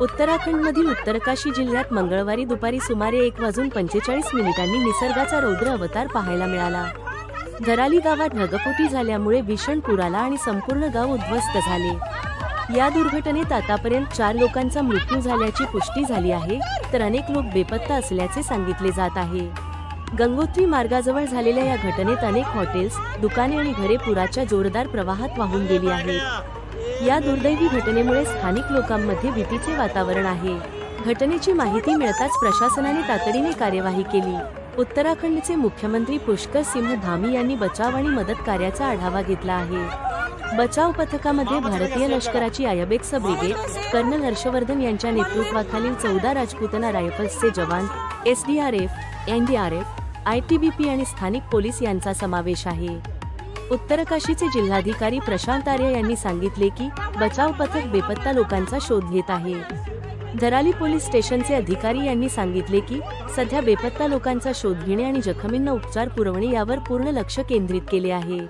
उत्तराखंडमधील उत्तरकाशी जिल्ह्यात मंगळवारी दुपारी सुमारे 1:45 निसर्गाचा रौद्र अवतार पाहायला मिळाला। धराली गावात ढगफुटी झाल्यामुळे भीषण पूर आला आणि संपूर्ण गाव उद्ध्वस्त झाले। या दुर्घटनेत आतापर्यंत 4 लोकांचा मृत्यू झाल्याची पुष्टी झाली आहे, तर अनेक लोक बेपत्ता असल्याचे सांगितले जात आहे। गंगोत्री मार्गाजवळ झालेल्या या घटनेत अनेक हॉटेल्स, दुकाने आणि घरे पुराच्या जोरदार प्रवाहात वाहून गेली आहेत। या दुर्दैवी घटनेमुळे स्थानिक लोकांमध्ये भीतीचे वातावरण आहे। घटनेची माहिती मिळताच प्रशासनाने तातडीने कार्यवाही केली। उत्तराखंडचे मुख्यमंत्री पुष्कर सिंह धामी यांनी बचाव आणि मदत कार्याचा आढावा घेतला आहे। बचाव पथकामध्ये भारतीय लष्कराची आयबेक्स ब्रिगेड, कर्नल हर्षवर्धन यांच्या नेतृत्वाखालील 14 राजपुतना रायफल्सचे जवान, SDRF, NDRF, ITBP आणि स्थानिक पोलीस यांचा समावेश आहे। उत्तरकाशीचे जिल्हाधिकारी प्रशांत आर्य यांनी सांगितले की बचाव पथक बेपत्ता लोकांचा शोध घेत आहे। धराली पोलीस स्टेशनचे अधिकारी यांनी सांगितले की सध्या बेपत्ता लोकांचा शोध घेणे आणि जखमींना उपचार पुरवणे यावर पूर्ण लक्ष केंद्रित केले आहे।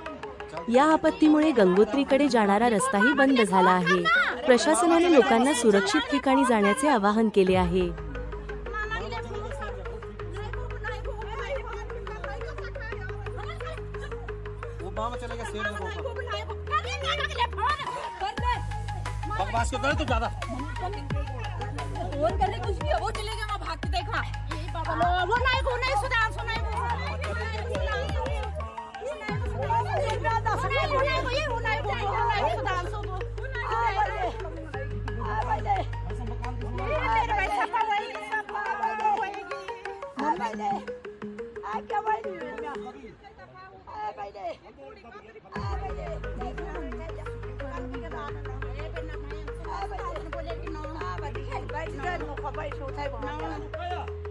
या आपत्तीमुळे गंगोत्रीकडे जाणारा रस्ताही बंद झाला आहे। प्रशासनाने लोकांना सुरक्षित ठिकाणी जाण्याचे आवाहन केले आहे। बकवास क्यों करे तू ज्यादा? फोन करने कुछ भी वो चलेगा, मैं भाग के देखा वो नहीं सुधांशु नहीं Hãy subscribe cho kênh Ghiền Mì Gõ để không bỏ lỡ những video hấp dẫn।